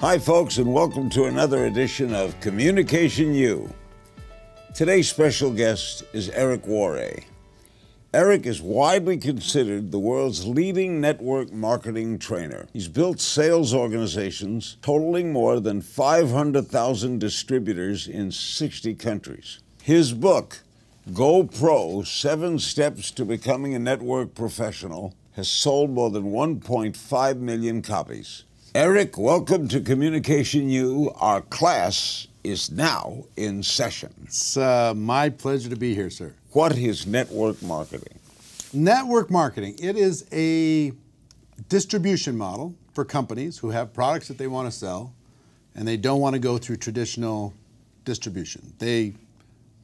Hi, folks, and welcome to another edition of Communication U. Today's special guest is Eric Worre. Eric is widely considered the world's leading network marketing trainer. He's built sales organizations totaling more than 500,000 distributors in 60 countries. His book, Go Pro: 7 Steps to Becoming a Network Professional, has sold more than 1.5 million copies. Eric, welcome to Communication U. Our class is now in session. It's my pleasure to be here, sir. What is network marketing? Network marketing, it is a distribution model for companies who have products that they want to sell and they don't want to go through traditional distribution. They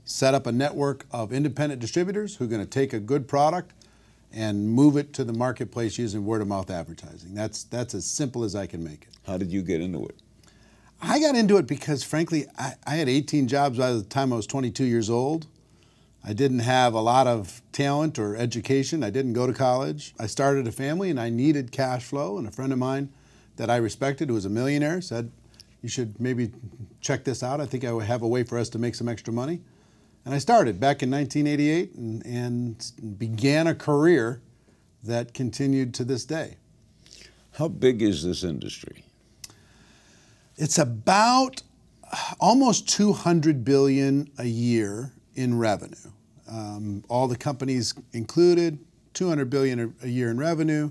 set up a network of independent distributors who are going to take a good product and move it to the marketplace using word-of-mouth advertising. That's as simple as I can make it. How did you get into it? I got into it because, frankly, I had 18 jobs by the time I was 22 years old. I didn't have a lot of talent or education. I didn't go to college. I started a family and I needed cash flow, and a friend of mine that I respected, who was a millionaire, said, you should maybe check this out. I think I would have a way for us to make some extra money. And I started back in 1988 and began a career that continued to this day. How big is this industry? It's about almost $200 billion a year in revenue. All the companies included, $200 billion a year in revenue.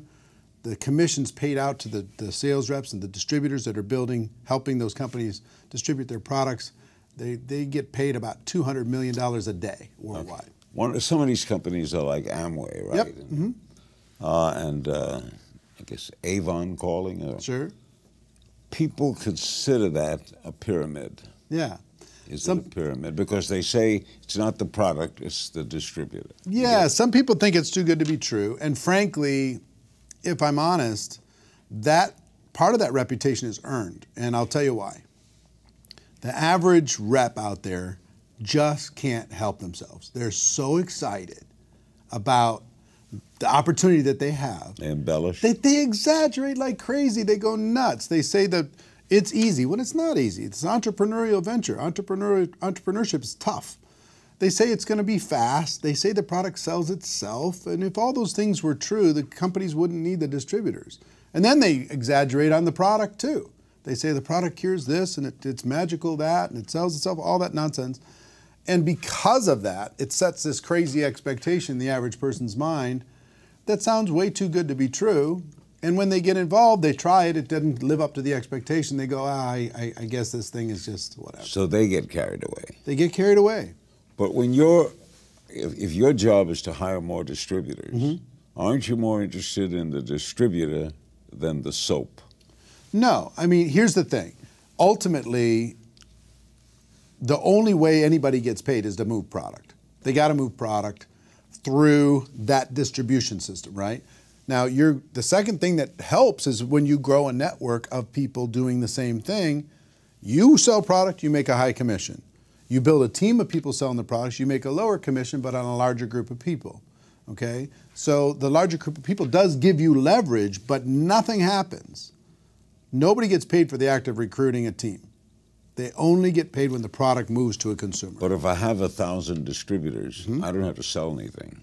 The commissions paid out to the sales reps and the distributors that are helping those companies distribute their products. They get paid about $200 million a day worldwide. Okay. Some of these companies are like Amway, right? Yep. Mm-hmm. I guess Avon calling. Sure. People consider that a pyramid. Yeah. Is it a pyramid? Because they say it's not the product, it's the distributor. Yeah, some people think it's too good to be true. And frankly, if I'm honest, that part of that reputation is earned. And I'll tell you why. The average rep out there just can't help themselves. They're so excited about the opportunity that they have. They embellish. They exaggerate like crazy. They go nuts. They say that it's easy when it's not easy. It's an entrepreneurial venture. Entrepreneurship is tough. They say it's going to be fast. They say the product sells itself. And if all those things were true, the companies wouldn't need the distributors. And then they exaggerate on the product too. They say the product cures this and it's magical that and it sells itself, all that nonsense. And because of that, it sets this crazy expectation in the average person's mind that sounds way too good to be true. And when they get involved, they try it, it doesn't live up to the expectation. They go, I guess this thing is just whatever. So they get carried away. They get carried away. But when if your job is to hire more distributors, mm-hmm. aren't you more interested in the distributor than the soap? No, I mean, here's the thing. Ultimately, the only way anybody gets paid is to move product. They got to move product through that distribution system, right? Now, the second thing that helps is when you grow a network of people doing the same thing. You sell product, you make a high commission. You build a team of people selling the products, you make a lower commission, but on a larger group of people, okay? So the larger group of people does give you leverage, but nothing happens. Nobody gets paid for the act of recruiting a team. They only get paid when the product moves to a consumer. But if I have 1,000 distributors, mm-hmm. I don't have to sell anything.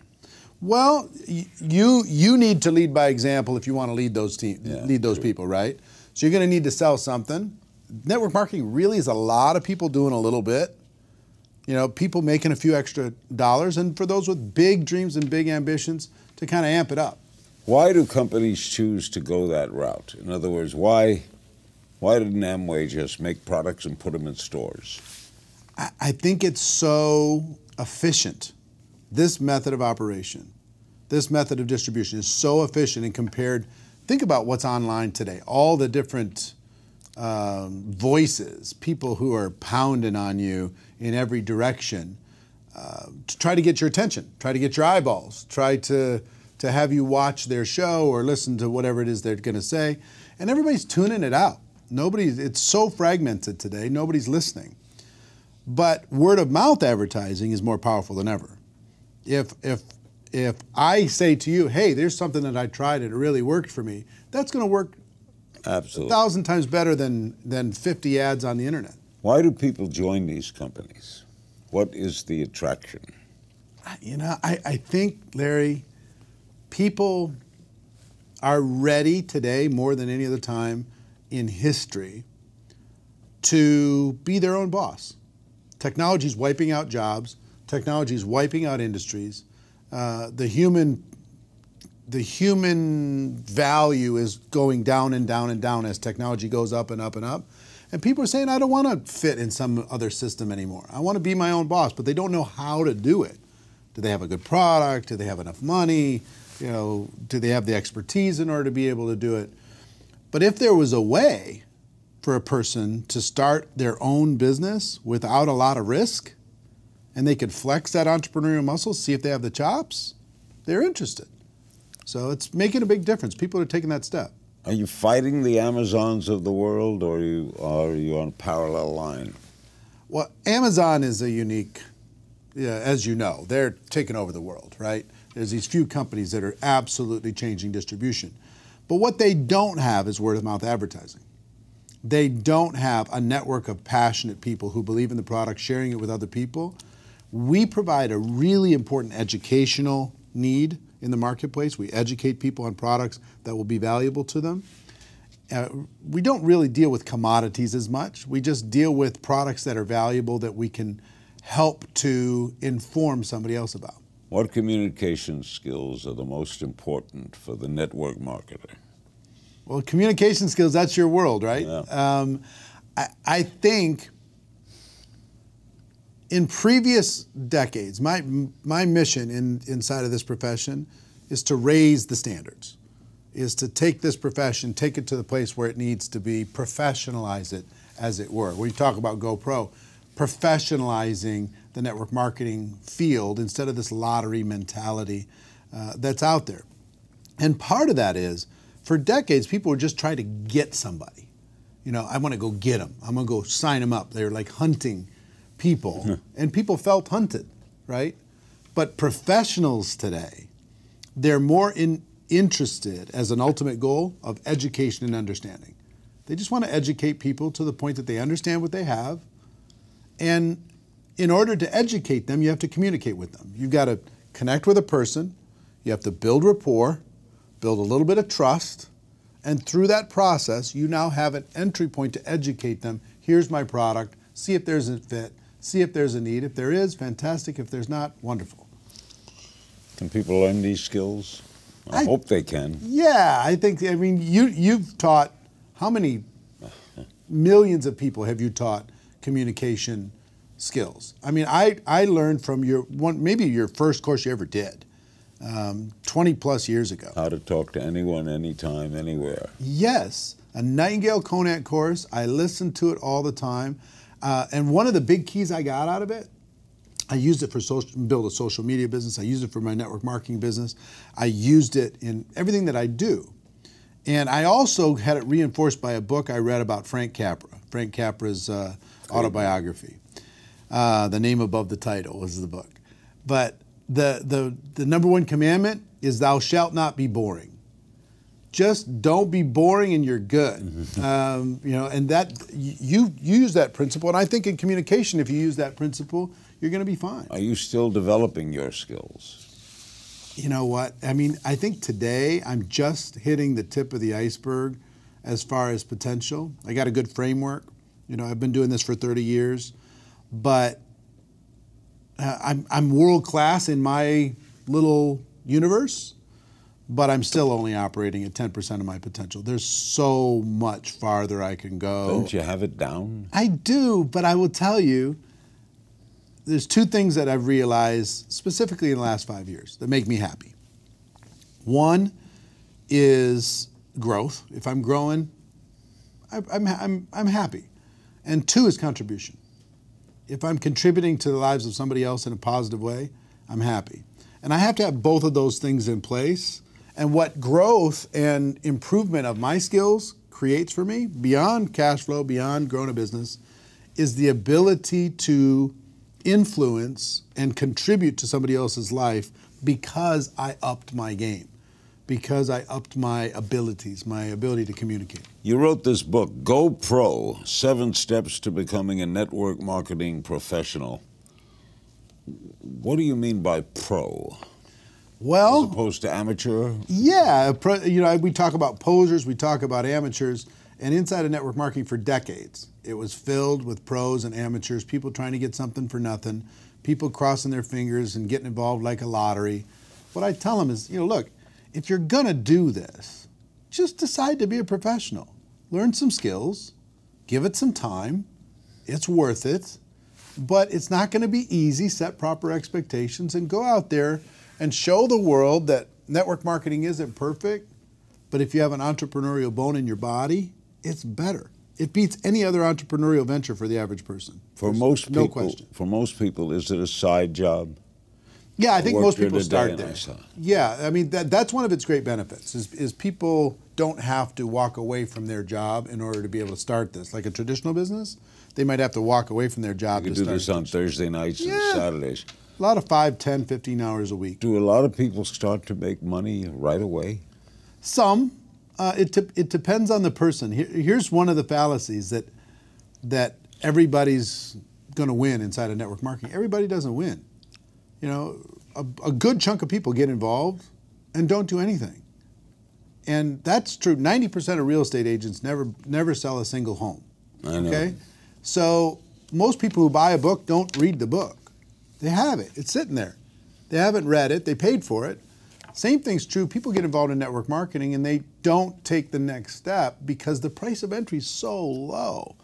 Well, you need to lead by example if you want to lead those people, right? So you're going to need to sell something. Network marketing really is a lot of people doing a little bit. You know, people making a few extra dollars, and for those with big dreams and big ambitions to kind of amp it up. Why do companies choose to go that route? In other words, why didn't Amway just make products and put them in stores? I think it's so efficient. This method of operation, this method of distribution is so efficient and compared. Think about what's online today. All the different voices, people who are pounding on you in every direction to try to get your attention, try to get your eyeballs, try to have you watch their show or listen to whatever it is they're going to say. And everybody's tuning it out. It's so fragmented today, nobody's listening. But word of mouth advertising is more powerful than ever. If I say to you, hey, there's something that I tried and it really worked for me, that's going to work Absolutely. 1,000 times better than 50 ads on the internet. Why do people join these companies? What is the attraction? You know, I think, Larry, people are ready today more than any other time in history to be their own boss. Technology is wiping out jobs. Technology is wiping out industries. The human value is going down and down and down as technology goes up and up and up. And people are saying, I don't want to fit in some other system anymore. I want to be my own boss, but they don't know how to do it. Do they have a good product? Do they have enough money? You know, do they have the expertise in order to be able to do it? But if there was a way for a person to start their own business without a lot of risk, and they could flex that entrepreneurial muscle, see if they have the chops, they're interested. So it's making a big difference. People are taking that step. Are you fighting the Amazons of the world, or are you on a parallel line? Well, Amazon is a unique, as you know, they're taking over the world, right? There's these few companies that are absolutely changing distribution. But what they don't have is word-of-mouth advertising. They don't have a network of passionate people who believe in the product, sharing it with other people. We provide a really important educational need in the marketplace. We educate people on products that will be valuable to them. We don't really deal with commodities as much. We just deal with products that are valuable that we can help to inform somebody else about. What communication skills are the most important for the network marketer? Well, communication skills, that's your world, right? Yeah. I think in previous decades, my mission inside of this profession is to raise the standards, is to take this profession, take it to the place where it needs to be, professionalize it, as it were. We talk about GoPro, professionalizing the network marketing field instead of this lottery mentality that's out there. And part of that is, for decades, people were just trying to get somebody. You know, I want to go get them. I'm going to go sign them up. They're like hunting people, and people felt hunted, right? But professionals today, they're more interested as an ultimate goal of education and understanding. They just want to educate people to the point that they understand what they have. And in order to educate them, you have to communicate with them. You've got to connect with a person. You have to build rapport, build a little bit of trust. And through that process, you now have an entry point to educate them. Here's my product. See if there's a fit. See if there's a need. If there is, fantastic. If there's not, wonderful. Can people learn these skills? I hope they can. Yeah, I mean, you've taught, how many millions of people have you taught communication skills? I mean, I learned from maybe your first course you ever did, 20 plus years ago. How to talk to anyone, anytime, anywhere. Yes, a Nightingale Conant course. I listened to it all the time. And one of the big keys I got out of it, I used it for build a social media business. I used it for my network marketing business. I used it in everything that I do. And I also had it reinforced by a book I read about Frank Capra. Frank Capra's autobiography. The name above the title was the book. But the number one commandment is thou shalt not be boring. Just don't be boring and you're good. You know, and that you use that principle. And I think in communication, if you use that principle, you're going to be fine. Are you still developing your skills? You know what? I mean, I think today I'm just hitting the tip of the iceberg as far as potential. I got a good framework. You know, I've been doing this for 30 years, but I'm world class in my little universe, but I'm still only operating at 10% of my potential. There's so much farther I can go. Don't you have it down? I do, but I will tell you, there's two things that I've realized specifically in the last 5 years that make me happy. One is growth. If I'm growing, I'm happy. And two is contribution. If I'm contributing to the lives of somebody else in a positive way, I'm happy. And I have to have both of those things in place. And what growth and improvement of my skills creates for me, beyond cash flow, beyond growing a business, is the ability to influence and contribute to somebody else's life because I upped my game. because I upped my abilities, my ability to communicate. You wrote this book, Go Pro, 7 Steps to Becoming a Network Marketing Professional. What do you mean by pro? Well, as opposed to amateur? Yeah, we talk about posers, we talk about amateurs, and inside of network marketing for decades, it was filled with pros and amateurs, people trying to get something for nothing, people crossing their fingers and getting involved like a lottery. What I tell them is, look, if you're gonna do this, just decide to be a professional. Learn some skills, give it some time, it's worth it, but it's not gonna be easy. Set proper expectations and go out there and show the world that network marketing isn't perfect, but if you have an entrepreneurial bone in your body, it's better. It beats any other entrepreneurial venture for the average person. For most people, no question. For most people, is it a side job? Yeah, I think most people start there. Saw. Yeah, I mean, that's one of its great benefits, is people don't have to walk away from their job in order to be able to start this. Like a traditional business, they might have to walk away from their job to start. You can do this on Thursday nights and Saturdays. A lot of 5, 10, 15 hours a week. Do a lot of people start to make money right away? Some. It depends on the person. Here's one of the fallacies that everybody's going to win inside of network marketing. Everybody doesn't win. A good chunk of people get involved and don't do anything. And that's true. 90% of real estate agents never sell a single home. I know. Okay? So most people who buy a book don't read the book. They have it. It's sitting there. They haven't read it. They paid for it. Same thing's true. People get involved in network marketing and they don't take the next step because the price of entry is so low.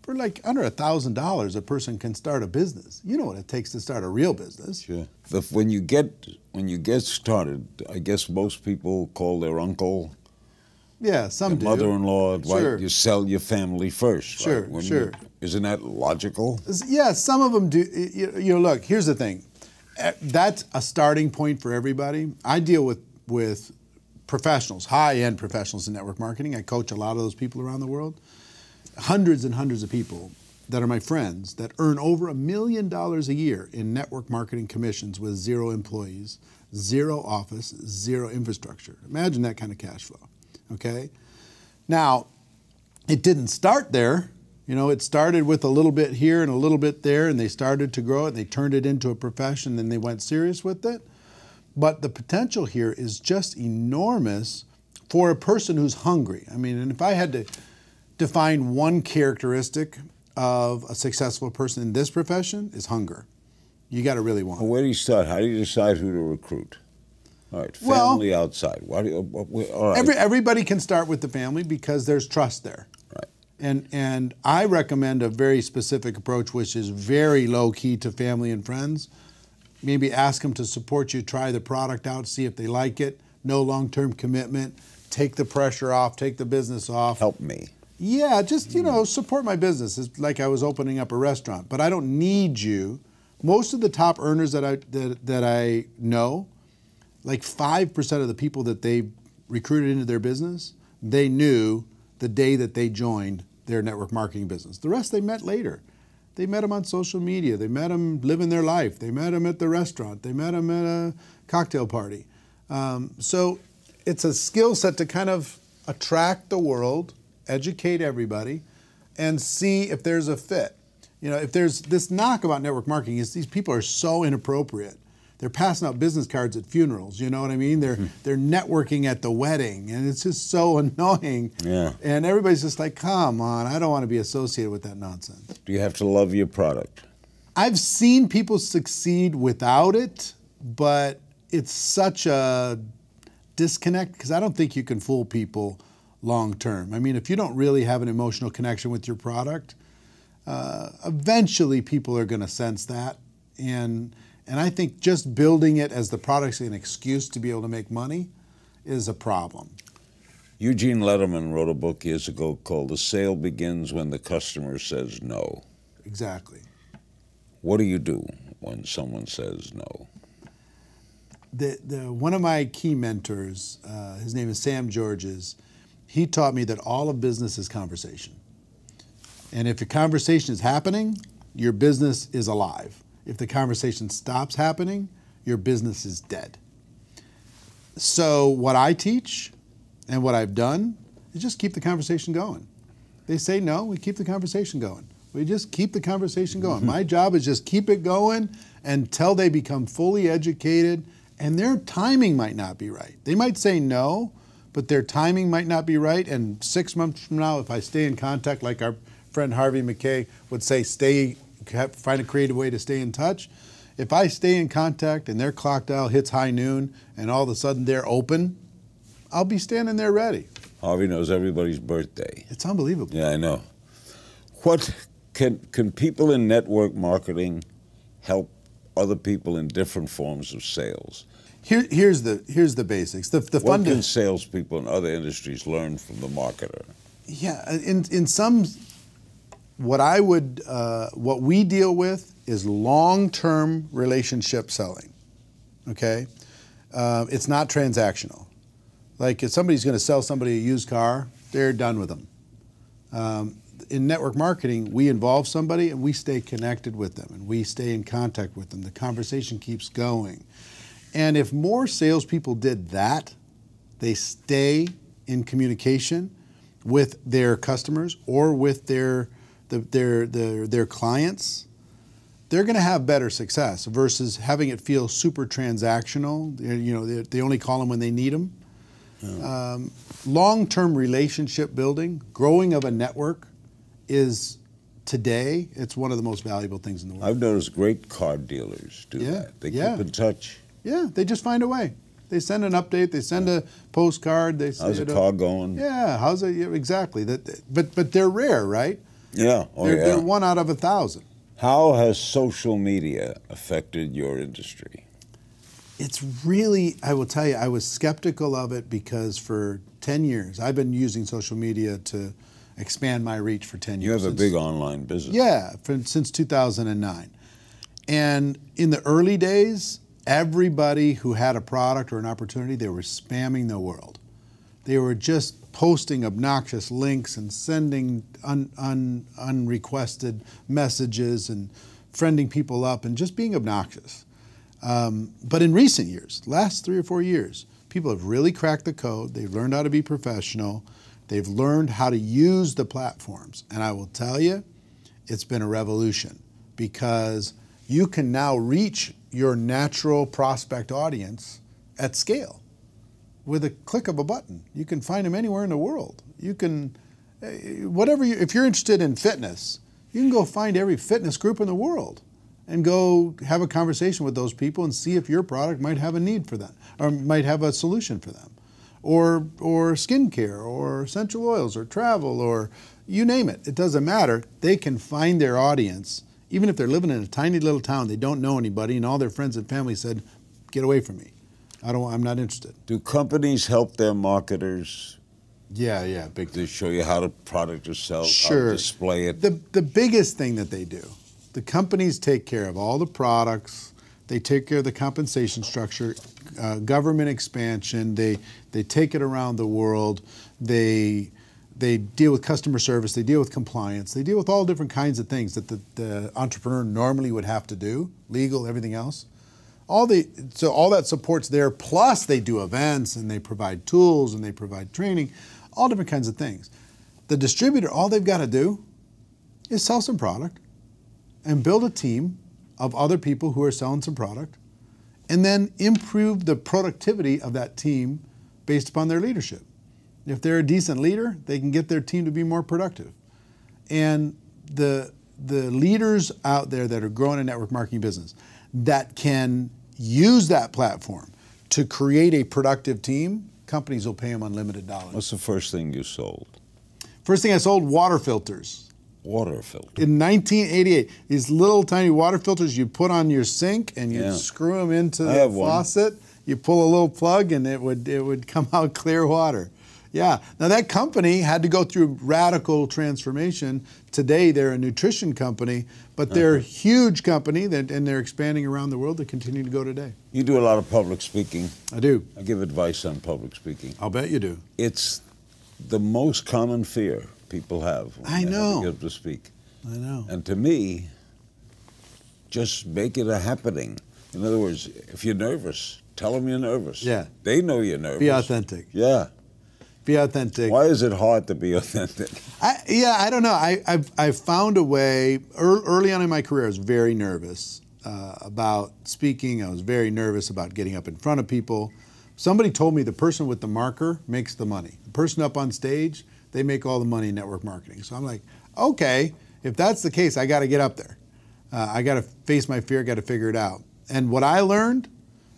For like under $1,000, a person can start a business. You know what it takes to start a real business. Sure. When you get started, I guess most people call their uncle. Yeah, some do. Mother-in-law, Sure. right? You sell your family first. Sure, right? sure. Isn't that logical? Yeah, some of them do. Look, here's the thing. That's a starting point for everybody. I deal with professionals, high-end professionals in network marketing. I coach a lot of those people around the world. Hundreds and hundreds of people that are my friends that earn over $1 million a year in network marketing commissions with 0 employees, 0 office, 0 infrastructure. Imagine that kind of cash flow, okay? Now, it didn't start there. It started with a little bit here and a little bit there, and they started to grow it, and they turned it into a profession, and they went serious with it. But the potential here is just enormous for a person who's hungry. I mean, and if I had to define one characteristic of a successful person in this profession, is hunger. You got to really want it. Where do you start? How do you decide who to recruit? All right, family outside. Why do you, all right. Everybody can start with the family because there's trust there. And I recommend a very specific approach, which is very low key to family and friends. Maybe ask them to support you, try the product out, see if they like it. No long-term commitment. Take the pressure off, take the business off. Help me. Yeah, just, support my business. It's like I was opening up a restaurant, but I don't need you. Most of the top earners that I know, like 5% of the people that they recruited into their business, they knew the day that they joined their network marketing business. The rest they met later. They met them on social media. They met them living their life. They met them at the restaurant. They met them at a cocktail party. So it's a skill set to kind of attract the world, educate everybody, and see if there's a fit. If there's this knock about network marketing is these people are so inappropriate. They're passing out business cards at funerals, you know what I mean? They're networking at the wedding, and it's just so annoying. Yeah. And everybody's just like, come on, I don't want to be associated with that nonsense. Do you have to love your product? I've seen people succeed without it, but it's such a disconnect because I don't think you can fool people long term. I mean, if you don't really have an emotional connection with your product, eventually people are going to sense that. And I think just building it as the product's an excuse to be able to make money is a problem. Eugene Lederman wrote a book years ago called The Sale Begins When the Customer Says No. Exactly. What do you do when someone says no? One of my key mentors, his name is Sam Georges, he taught me that all of business is conversation. And if a conversation is happening, your business is alive. If the conversation stops happening, your business is dead. So what I teach and what I've done is just keep the conversation going. They say no, we keep the conversation going. We just keep the conversation going. My job is just keep it going until they become fully educated, and their timing might not be right. They might say no, but their timing might not be right, and 6 months from now, if I stay in contact, like our friend Harvey McKay would say, find a creative way to stay in touch. If I stay in contact and their clock dial hits high noon and all of a sudden they're open, I'll be standing there ready. Harvey knows everybody's birthday. It's unbelievable. Yeah, I know. What can people in network marketing help other people in different forms of sales? Here's the basics. What can salespeople in other industries learn from the marketer? Yeah, in some, what we deal with is long-term relationship selling. Okay, it's not transactional. Like if somebody's going to sell somebody a used car, they're done with them. In network marketing, we involve somebody and we stay connected with them and we stay in contact with them. The conversation keeps going. And if more salespeople did that, they stay in communication with their customers or with their clients, they're going to have better success versus having it feel super transactional. You know, they only call them when they need them. Yeah. Long-term relationship building, growing of a network is today, it's one of the most valuable things in the world. I've noticed great car dealers do that. They keep in touch. Yeah, they just find a way. They send an update, they send a postcard. They say, how's the car going? Yeah, how's it? Exactly. But they're rare, right? Yeah. They're 1 out of 1,000. How has social media affected your industry? It's really, I will tell you, I was skeptical of it because for 10 years, I've been using social media to expand my reach for 10 years. You have a big online business. Yeah, since 2009. And in the early days, everybody who had a product or an opportunity, they were spamming the world. They were just posting obnoxious links and sending unrequested messages and friending people up and just being obnoxious. But in recent years, last 3 or 4 years, people have really cracked the code. They've learned how to be professional. They've learned how to use the platforms. And I will tell you, it's been a revolution because you can now reach your natural prospect audience at scale with a click of a button. You can find them anywhere in the world. You can, if you're interested in fitness, you can go find every fitness group in the world and go have a conversation with those people and see if your product might have a need for them or might have a solution for them. Or skincare, or essential oils, or travel, or you name it. It doesn't matter. They can find their audience, even if they're living in a tiny little town, they don't know anybody, and all their friends and family said, "Get away from me. I'm not interested." Do companies help their marketers? Yeah, big. To show you how the product is sold, sure. How to display it. The biggest thing that they do, the companies take care of all the products. They take care of the compensation structure, government expansion. They take it around the world. They deal with customer service. They deal with compliance. They deal with all different kinds of things that the entrepreneur normally would have to do, legal, everything else. So all that support's there. Plus, they do events and they provide tools and they provide training, all different kinds of things. The distributor, all they've got to do is sell some product and build a team of other people who are selling some product, and then improve the productivity of that team based upon their leadership. If they're a decent leader, they can get their team to be more productive. And the leaders out there that are growing a network marketing business that can use that platform to create a productive team, companies will pay them unlimited dollars. What's the first thing you sold? First thing I sold, water filters. Water filter. In 1988, these little tiny water filters you put on your sink and you screw them into the faucet. You pull a little plug and it would come out clear water. Yeah. Now that company had to go through radical transformation. Today they're a nutrition company, but they're a huge company and they're expanding around the world. They continue to go today. You do a lot of public speaking. I do. I give advice on public speaking. I'll bet you do. It's the most common fear people have when they get to speak. I know. And to me, just make it a happening. In other words, if you're nervous, Tell them you're nervous. Yeah. They know you're nervous. Be authentic. Yeah. Be authentic. Why is it hard to be authentic? I don't know. I've found a way. Early on in my career, I was very nervous about speaking. I was very nervous about getting up in front of people. Somebody told me the person with the marker makes the money. The person up on stage, they make all the money in network marketing. So I'm like, okay, if that's the case, I got to get up there. I got to face my fear, got to figure it out. And what I learned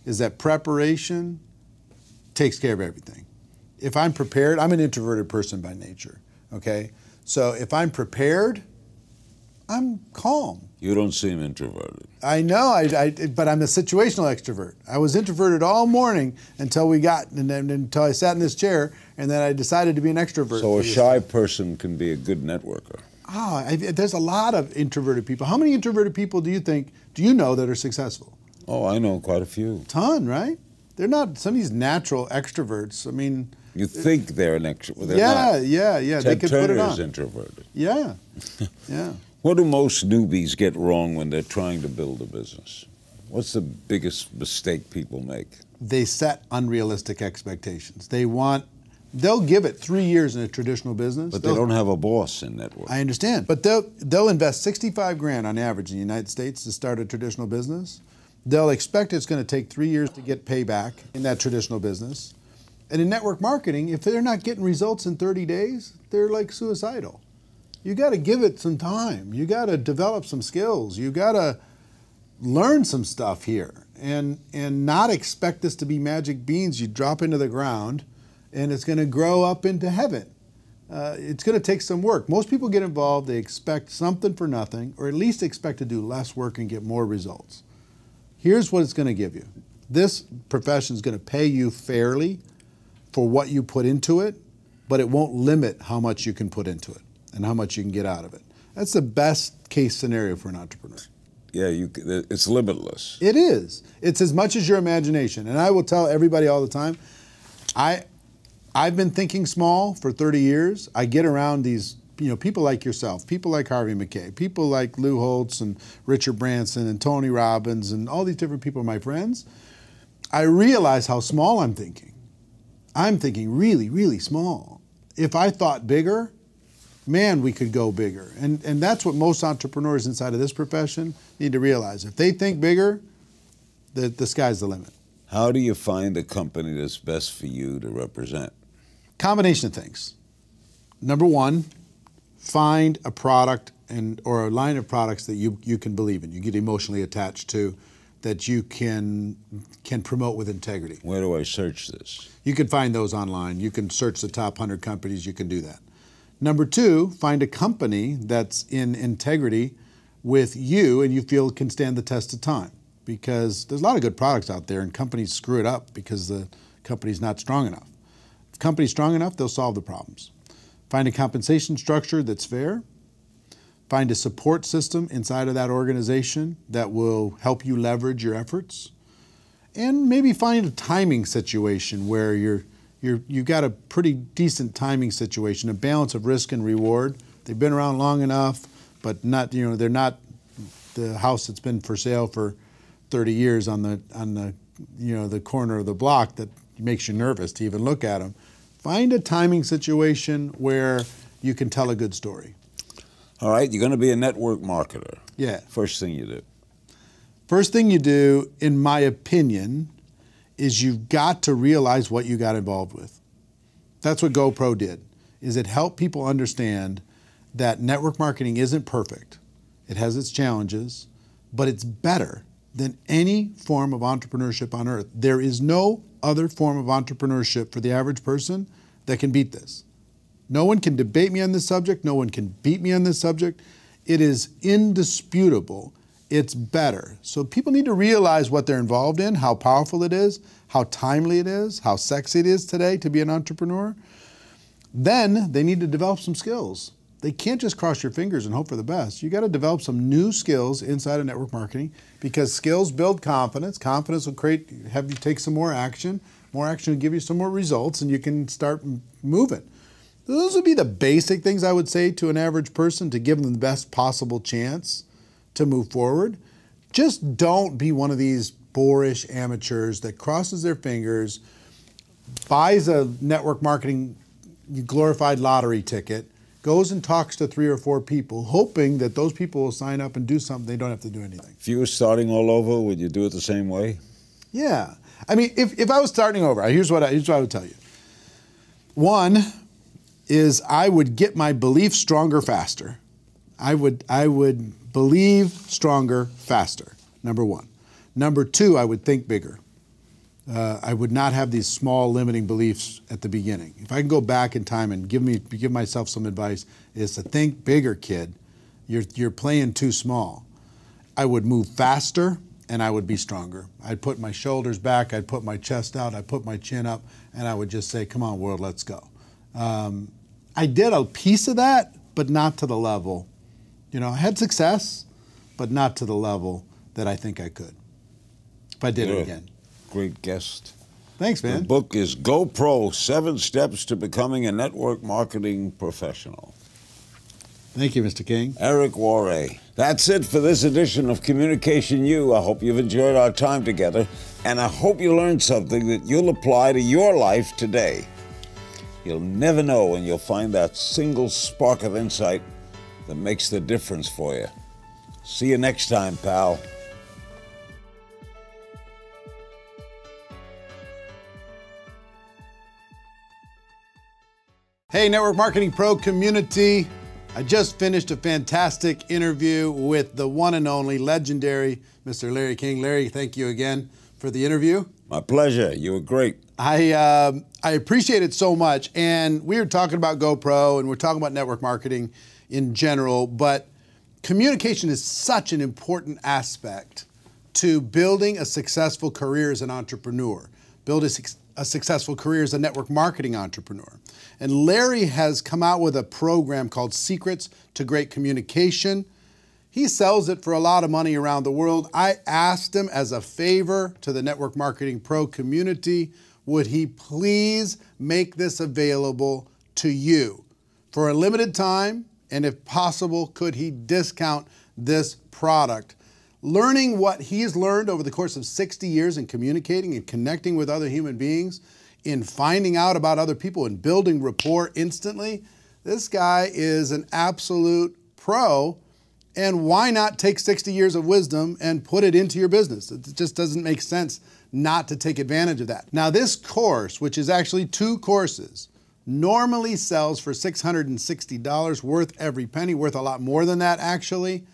is that preparation takes care of everything. If I'm prepared, I'm an introverted person by nature, okay? So if I'm prepared, I'm calm. You don't seem introverted. I know, but I'm a situational extrovert. I was introverted all morning until until I sat in this chair, and then I decided to be an extrovert. So a shy person can be a good networker. There's a lot of introverted people. How many introverted people do you know that are successful? Oh, I know quite a few. Ton, right? They're not some of these natural extroverts. I mean, you think they're an extrovert. Yeah. Ted they could Turner put it on. is introverted. Yeah. What do most newbies get wrong when they're trying to build a business? What's the biggest mistake people make? They set unrealistic expectations. They'll give it 3 years in a traditional business. But they don't have a boss in network. I understand. But they'll invest 65 grand on average in the United States to start a traditional business. They'll expect it's going to take 3 years to get payback in that traditional business. And in network marketing, if they're not getting results in 30 days, they're like suicidal. You got to give it some time. You got to develop some skills. You got to learn some stuff here and not expect this to be magic beans you drop into the ground and it's going to grow up into heaven. It's going to take some work. Most people get involved, they expect something for nothing, or at least expect to do less work and get more results. Here's what it's going to give you. This profession is going to pay you fairly for what you put into it, but it won't limit how much you can put into it and how much you can get out of it. That's the best case scenario for an entrepreneur. Yeah, it's limitless. It is. It's as much as your imagination. And I will tell everybody all the time, I've been thinking small for 30 years. I get around these people like yourself, people like Harvey McKay, people like Lou Holtz and Richard Branson and Tony Robbins and all these different people are my friends. I realize how small I'm thinking. I'm thinking really, really small. If I thought bigger, man, we could go bigger. And that's what most entrepreneurs inside of this profession need to realize. If they think bigger, the sky's the limit. How do you find a company that's best for you to represent? Combination of things. Number one, find a product or a line of products that you can believe in, you get emotionally attached to, that you can promote with integrity. Where do I search this? You can find those online. You can search the top 100 companies. You can do that. Number two, find a company that's in integrity with you and you feel can stand the test of time. Because there's a lot of good products out there and companies screw it up because the company's not strong enough. If the company's strong enough, they'll solve the problems. Find a compensation structure that's fair. Find a support system inside of that organization that will help you leverage your efforts. And maybe find a timing situation where you've got a pretty decent timing situation, a balance of risk and reward. They've been around long enough, but not, they're not the house that's been for sale for 30 years on the corner of the block that makes you nervous to even look at them. Find a timing situation where you can tell a good story. All right, you're going to be a network marketer. Yeah. First thing you do. First thing you do, in my opinion, is you've got to realize what you got involved with. That's what GoPro did, is it helped people understand that network marketing isn't perfect. It has its challenges, but it's better than any form of entrepreneurship on earth. There is no other form of entrepreneurship for the average person that can beat this. No one can debate me on this subject. No one can beat me on this subject. It is indisputable. It's better. So people need to realize what they're involved in, how powerful it is, how timely it is, how sexy it is today to be an entrepreneur. Then they need to develop some skills. They can't just cross your fingers and hope for the best. You got to develop some new skills inside of network marketing because skills build confidence. Confidence will have you take some more action. More action will give you some more results and you can start moving. Those would be the basic things I would say to an average person to give them the best possible chance to move forward. Just don't be one of these boorish amateurs that crosses their fingers, buys a network marketing glorified lottery ticket, goes and talks to 3 or 4 people, hoping that those people will sign up and do something. They don't have to do anything. If you were starting all over, would you do it the same way? Yeah. I mean, if I was starting over, here's what I would tell you. One is I would get my belief stronger faster. I would believe stronger faster, number one. Number two, I would think bigger. I would not have these small limiting beliefs at the beginning. If I can go back in time and give myself some advice, is to think bigger, kid. You're playing too small. I would move faster and I would be stronger. I'd put my shoulders back, I'd put my chest out, I'd put my chin up, and I would just say, come on, world, let's go. I did a piece of that, but not to the level. You know, I had success, but not to the level that I think I could if I did it again. Great guest. Thanks, man. The book is Go Pro, 7 Steps to Becoming a Network Marketing Professional. Thank you, Mr. King. Eric Worre. That's it for this edition of Communication U. I hope you've enjoyed our time together, and I hope you learned something that you'll apply to your life today. You'll never know when you'll find that single spark of insight that makes the difference for you. See you next time, pal. Hey, Network Marketing Pro community. I just finished a fantastic interview with the one and only legendary Mr. Larry King. Larry, thank you again for the interview. My pleasure. You were great. I appreciate it so much. And we were talking about GoPro and we're talking about network marketing in general, but communication is such an important aspect to building a successful career as an entrepreneur, build a successful career as a network marketing entrepreneur. And Larry has come out with a program called Secrets to Great Communication. He sells it for a lot of money around the world. I asked him as a favor to the Network Marketing Pro community, would he please make this available to you for a limited time? And if possible, could he discount this product? Learning what he's learned over the course of 60 years in communicating and connecting with other human beings, in finding out about other people and building rapport instantly, this guy is an absolute pro. And why not take 60 years of wisdom and put it into your business? It just doesn't make sense not to take advantage of that. Now, this course, which is actually 2 courses, normally sells for $660, worth every penny, worth a lot more than that, actually.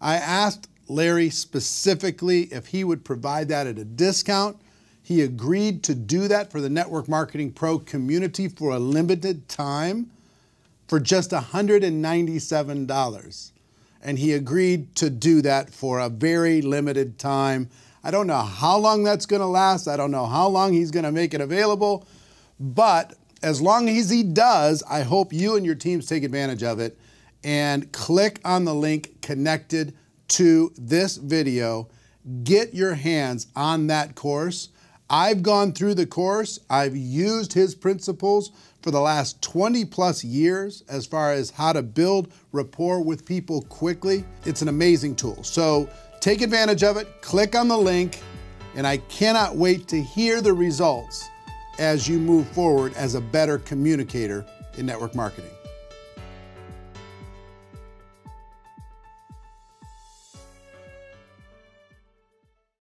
I asked Larry specifically if he would provide that at a discount. He agreed to do that for the Network Marketing Pro community for a limited time for just $197. And he agreed to do that for a very limited time. I don't know how long that's going to last. I don't know how long he's going to make it available. But as long as he does, I hope you and your teams take advantage of it and click on the link connected to this video. Get your hands on that course. I've gone through the course. I've used his principles for the last 20 plus years as far as how to build rapport with people quickly. It's an amazing tool. So take advantage of it, click on the link, and I cannot wait to hear the results as you move forward as a better communicator in network marketing.